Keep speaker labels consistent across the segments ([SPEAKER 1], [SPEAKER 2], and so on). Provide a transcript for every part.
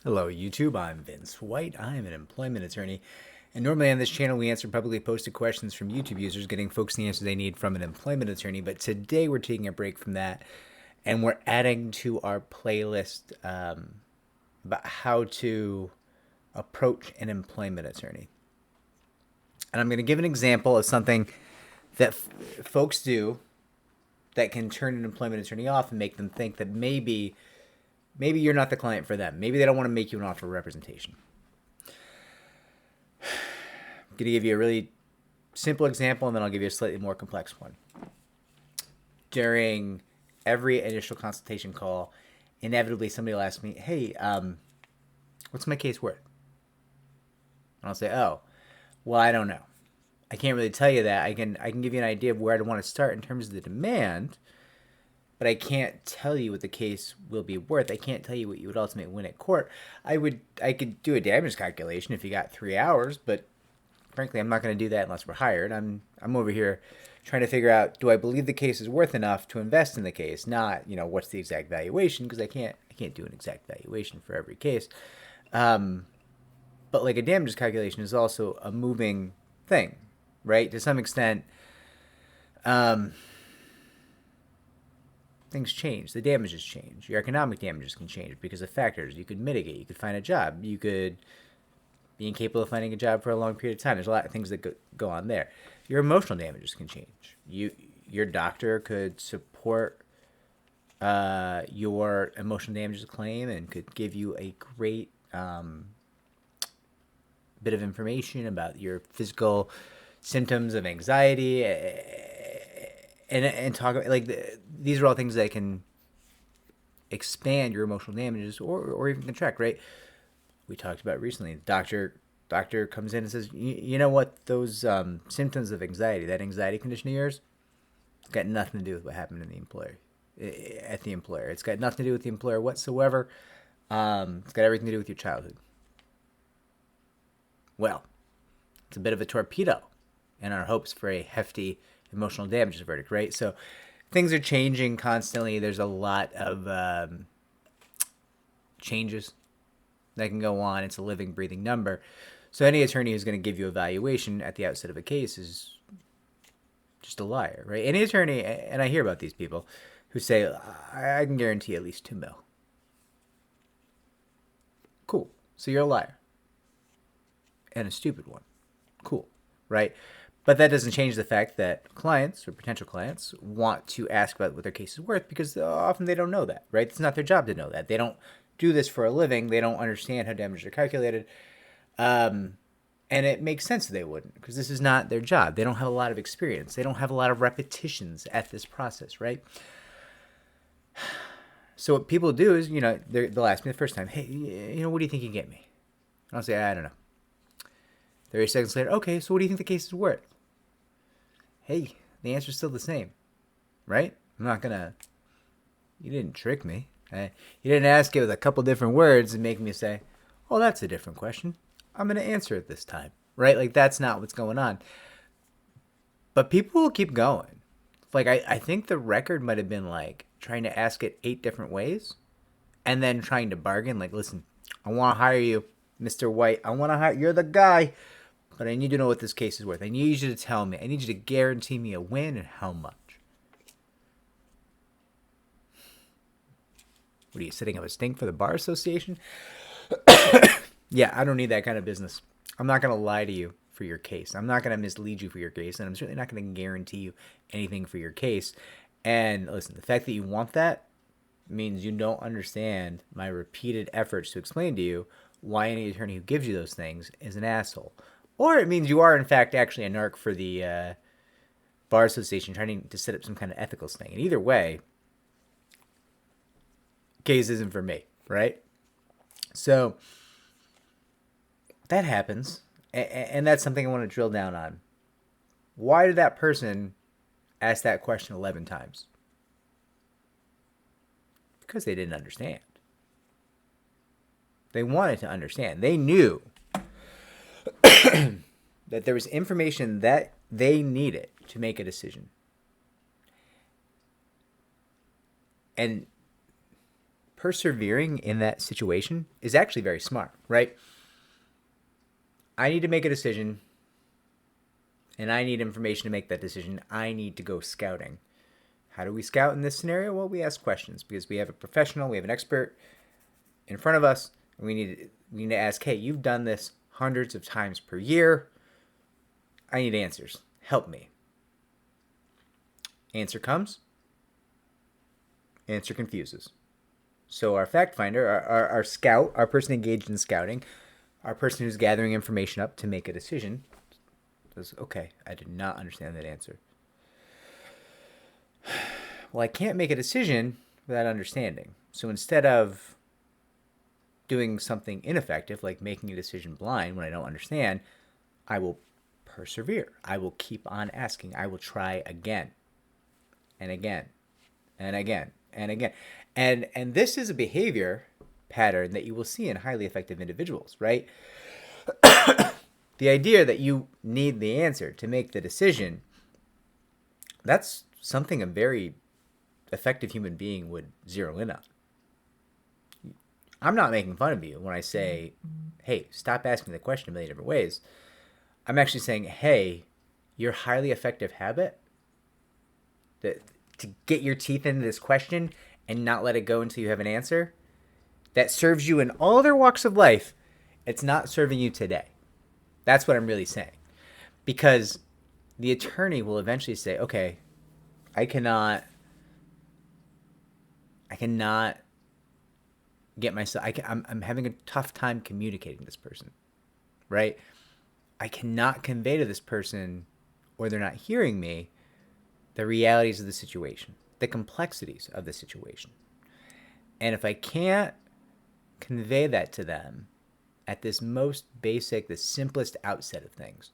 [SPEAKER 1] Hello, YouTube. I'm Vince White. I am an employment attorney. And normally on this channel, we answer publicly posted questions from YouTube users, getting folks the answers they need from an employment attorney. But today we're taking a break from that and we're adding to our playlist about how to approach an employment attorney. And I'm going to give an example of something that folks do that can turn an employment attorney off and make them think that maybe you're not the client for them. Maybe they don't want to make you an offer of representation. I'm going to give you a really simple example, and then I'll give you a slightly more complex one. During every initial consultation call, inevitably somebody will ask me, hey, what's my case worth? And I'll say, oh, well, I don't know. I can't really tell you that. I can give you an idea of where I'd want to start in terms of the demand, but I can't tell you what the case will be worth. I can't tell you what you would ultimately win at court. I could do a damage calculation if you got 3 hours, but frankly, I'm not going to do that unless we're hired. I'm over here trying to figure out, do I believe the case is worth enough to invest in the case? Not, what's the exact valuation, because I can't do an exact valuation for every case. But like a damages calculation is also a moving thing, right? To some extent, things change. The damages change. Your economic damages can change because of factors. You could mitigate. You could find a job. You could be incapable of finding a job for a long period of time. There's a lot of things that go on there. Your emotional damages can change. Your doctor could support your emotional damages claim and could give you a great bit of information about your physical symptoms of anxiety and talk like these are all things that can expand your emotional damages or even contract, right? We talked about recently. The doctor comes in and says, you know what, those symptoms of anxiety, that anxiety condition of yours, it's got nothing to do with what happened in the employer, at the employer. It's got nothing to do with the employer whatsoever. It's got everything to do with your childhood. Well, it's a bit of a torpedo in our hopes for a hefty emotional damages verdict, right? So things are changing constantly. There's a lot of changes that can go on. It's a living, breathing number. So any attorney who's going to give you a valuation at the outset of a case is just a liar, right? Any attorney, and I hear about these people who say, I can guarantee at least $2 million. Cool. So you're a liar. And a stupid one. Cool, right? But that doesn't change the fact that clients or potential clients want to ask about what their case is worth because often they don't know that, right? It's not their job to know that. They don't do this for a living. They don't understand how damages are calculated. And it makes sense that they wouldn't because this is not their job. They don't have a lot of experience. They don't have a lot of repetitions at this process, right? So what people do is, they'll ask me the first time, hey, what do you think you get me? And I'll say, I don't know. 30 seconds later, okay, so what do you think the case is worth? Hey, the answer's still the same, right? I'm not going to, you didn't trick me. You didn't ask it with a couple different words and make me say, oh, that's a different question. I'm going to answer it this time, right? Like, that's not what's going on. But people will keep going. Like, I think the record might have been, like, trying to ask it 8 different ways and then trying to bargain. Like, listen, I want to hire you, Mr. White. I want to hire, you're the guy. But I need to know what this case is worth. I need you to tell me. I need you to guarantee me a win and how much. What are you, setting up a stink for the Bar Association? Yeah, I don't need that kind of business. I'm not going to lie to you for your case. I'm not going to mislead you for your case. And I'm certainly not going to guarantee you anything for your case. And listen, the fact that you want that means you don't understand my repeated efforts to explain to you why any attorney who gives you those things is an asshole. Or it means you are, in fact, actually a narc for the Bar Association trying to set up some kind of ethical thing. And either way, case isn't for me, right? So that happens, and that's something I want to drill down on. Why did that person ask that question 11 times? Because they didn't understand. They wanted to understand. They knew that there was information that they needed to make a decision. And persevering in that situation is actually very smart, right? I need to make a decision, and I need information to make that decision. I need to go scouting. How do we scout in this scenario? Well, we ask questions because we have a professional, we have an expert in front of us, and we need to ask, hey, you've done this hundreds of times per year. I need answers. Help me. Answer comes. Answer confuses. So our fact finder, our scout, our person engaged in scouting, our person who's gathering information up to make a decision, says, okay, I did not understand that answer. Well, I can't make a decision without understanding. So instead of doing something ineffective, like making a decision blind when I don't understand, I will persevere. I will keep on asking. I will try again and again and again and again. And this is a behavior pattern that you will see in highly effective individuals, right? The idea that you need the answer to make the decision, that's something a very effective human being would zero in on. I'm not making fun of you when I say, hey, stop asking the question a million different ways. I'm actually saying, hey, your highly effective habit to get your teeth into this question and not let it go until you have an answer, that serves you in all other walks of life, it's not serving you today. That's what I'm really saying. Because the attorney will eventually say, okay, I cannot get myself, I'm having a tough time communicating with this person, right? I cannot convey to this person, or they're not hearing me, the realities of the situation, the complexities of the situation. And if I can't convey that to them at this most basic, the simplest outset of things,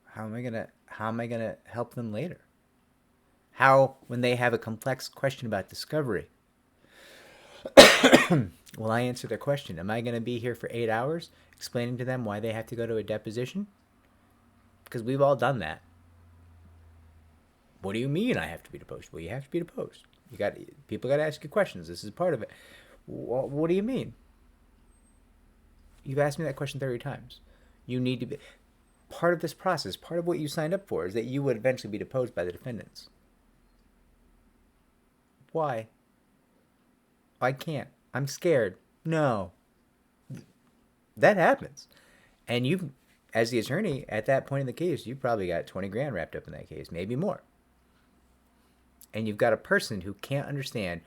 [SPEAKER 1] how am I gonna help them later? How, when they have a complex question about discovery, will I answer their question? Am I going to be here for 8 hours explaining to them why they have to go to a deposition? Because we've all done that. What do you mean I have to be deposed? Well, you have to be deposed. People got to ask you questions. This is part of it. What do you mean? You've asked me that question 30 times. You need to be part of this process. Part of what you signed up for is that you would eventually be deposed by the defendants. Why? I can't. I'm scared. No. That happens. And you've, as the attorney at that point in the case, you've probably got 20 grand wrapped up in that case, maybe more. And you've got a person who can't understand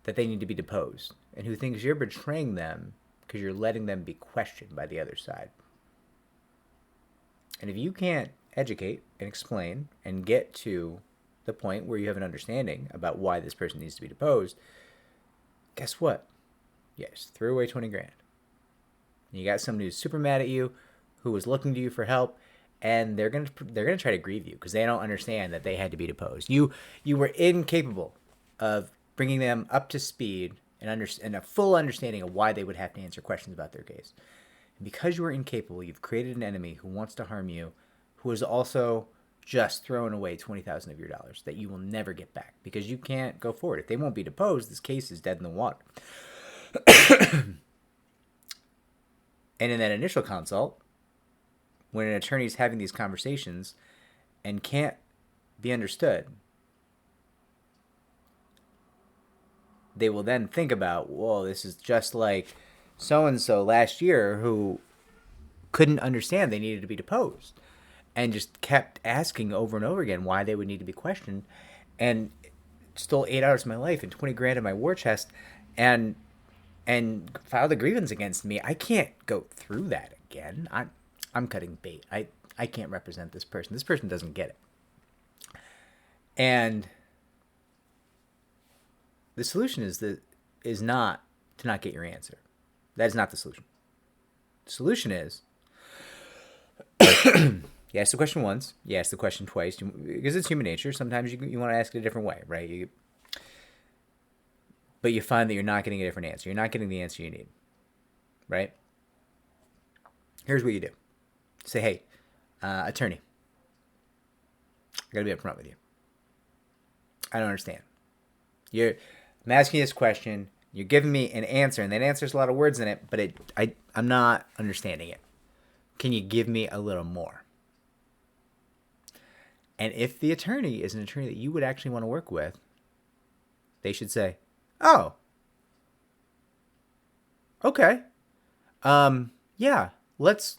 [SPEAKER 1] that they need to be deposed and who thinks you're betraying them because you're letting them be questioned by the other side. And if you can't educate and explain and get to the point where you have an understanding about why this person needs to be deposed, guess what? Yes, threw away 20 grand. You got somebody who's super mad at you, who was looking to you for help, and they're gonna try to grieve you because they don't understand that they had to be deposed. You were incapable of bringing them up to speed and a full understanding of why they would have to answer questions about their case. And because you were incapable, you've created an enemy who wants to harm you, who is also just throwing away $20,000 of your dollars that you will never get back because you can't go forward. If they won't be deposed, this case is dead in the water. And in that initial consult, when an attorney is having these conversations and can't be understood, they will then think about, whoa, this is just like so-and-so last year who couldn't understand they needed to be deposed and just kept asking over and over again why they would need to be questioned, and stole 8 hours of my life and 20 grand of my war chest and filed a grievance against me. I can't go through that again. I'm cutting bait. I can't represent this person. This person doesn't get it. And the solution is not to not get your answer. That is not the solution. The solution is you ask the question once, you ask the question twice, because it's human nature. Sometimes you want to ask it a different way, right? But you find that you're not getting a different answer. You're not getting the answer you need, right? Here's what you do. Say, hey, attorney, I got to be upfront with you. I don't understand. I'm asking you this question. You're giving me an answer, and that answer's a lot of words in it, but I'm not understanding it. Can you give me a little more? And if the attorney is an attorney that you would actually want to work with, they should say, "Oh, okay, yeah, let's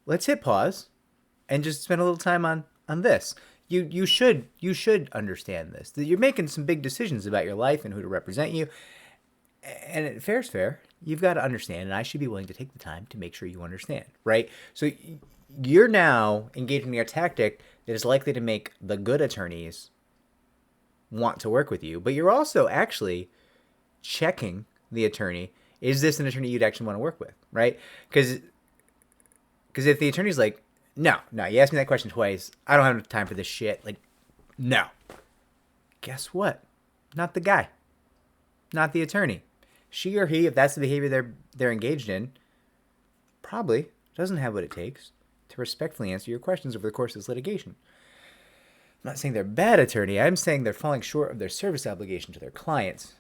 [SPEAKER 1] hit pause and just spend a little time on this. You should understand this. That you're making some big decisions about your life and who to represent you, and fair's fair. You've got to understand, and I should be willing to take the time to make sure you understand, right? So you're now engaging in a tactic that is likely to make the good attorneys want to work with you, but you're also actually checking the attorney. Is this an attorney you'd actually want to work with, right? Because if the attorney's like, no, you asked me that question twice, I don't have time for this shit, like, no. Guess what? Not the guy. Not the attorney. She or he, if that's the behavior they're engaged in, probably doesn't have what it takes to respectfully answer your questions over the course of this litigation. I'm not saying they're a bad attorney. I'm saying they're falling short of their service obligation to their clients,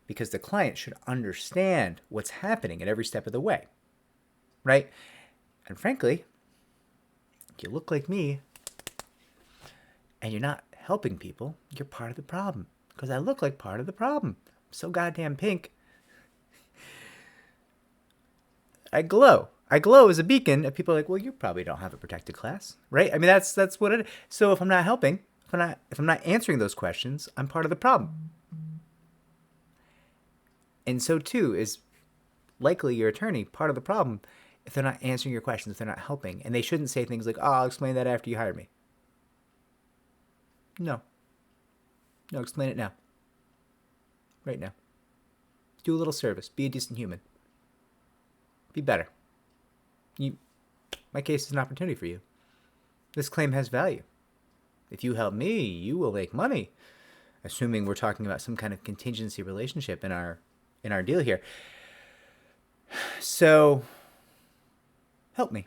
[SPEAKER 1] because the client should understand what's happening at every step of the way, right? And frankly, if you look like me and you're not helping people, you're part of the problem, because I look like part of the problem. I'm so goddamn pink. I glow. I glow as a beacon. If people are like, well, you probably don't have a protected class, right? I mean, that's what it is. So if I'm not helping, if I'm not answering those questions, I'm part of the problem. And so too is likely your attorney part of the problem if they're not answering your questions, if they're not helping. And they shouldn't say things like, oh, I'll explain that after you hire me. No, explain it now. Right now. Do a little service. Be a decent human. Be better. My case is an opportunity for you. This claim has value. If you help me, you will make money. Assuming we're talking about some kind of contingency relationship in our deal here. So, help me.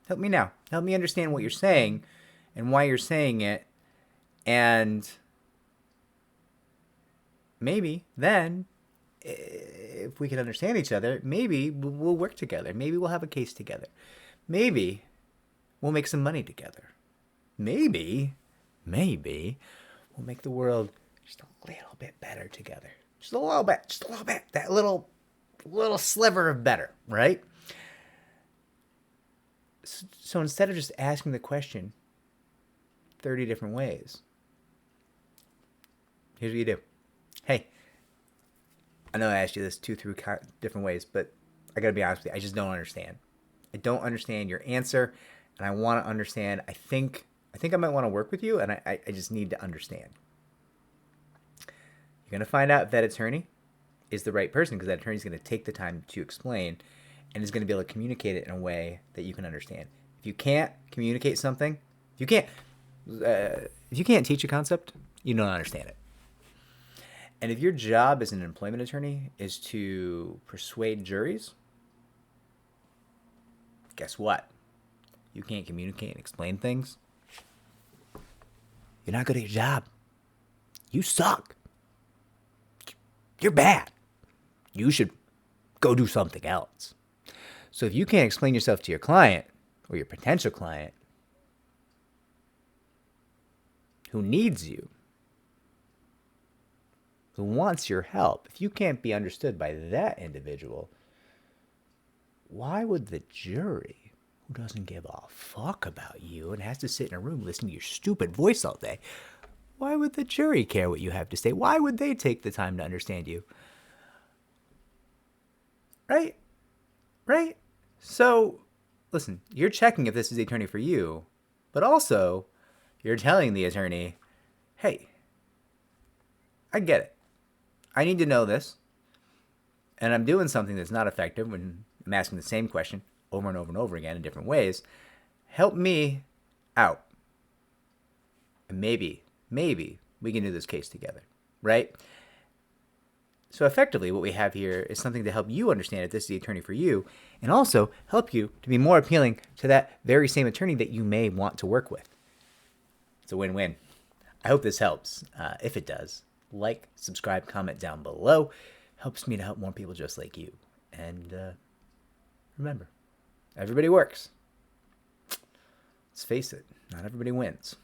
[SPEAKER 1] Help me now. Help me understand what you're saying and why you're saying it. And maybe then, if we can understand each other, maybe we'll work together. Maybe we'll have a case together. Maybe we'll make some money together. Maybe we'll make the world just a little bit better together. Just a little bit. That little sliver of better, right? So instead of just asking the question 30 different ways, here's what you do. Hey, I know I asked you this 2-3 different ways, but I gotta be honest with you, I just don't understand. I don't understand your answer, and I want to understand. I think I might want to work with you, and I just need to understand. You're gonna find out if that attorney is the right person, because that attorney is gonna take the time to explain, and is gonna be able to communicate it in a way that you can understand. If you can't communicate something, if you can't teach a concept, you don't understand it. And if your job as an employment attorney is to persuade juries, guess what? You can't communicate and explain things. You're not good at your job. You suck. You're bad. You should go do something else. So if you can't explain yourself to your client or your potential client who needs you, who wants your help, if you can't be understood by that individual, why would the jury, who doesn't give a fuck about you and has to sit in a room listening to your stupid voice all day, why would the jury care what you have to say? Why would they take the time to understand you? Right? So, listen, you're checking if this is the attorney for you, but also you're telling the attorney, hey, I get it. I need to know this, and I'm doing something that's not effective when I'm asking the same question over and over and over again in different ways. Help me out. And maybe we can do this case together, right? So effectively, what we have here is something to help you understand if this is the attorney for you, and also help you to be more appealing to that very same attorney that you may want to work with. It's a win-win. I hope this helps. If it does, like, subscribe, comment down below. Helps me to help more people just like you. And remember, everybody works. Let's face it, not everybody wins.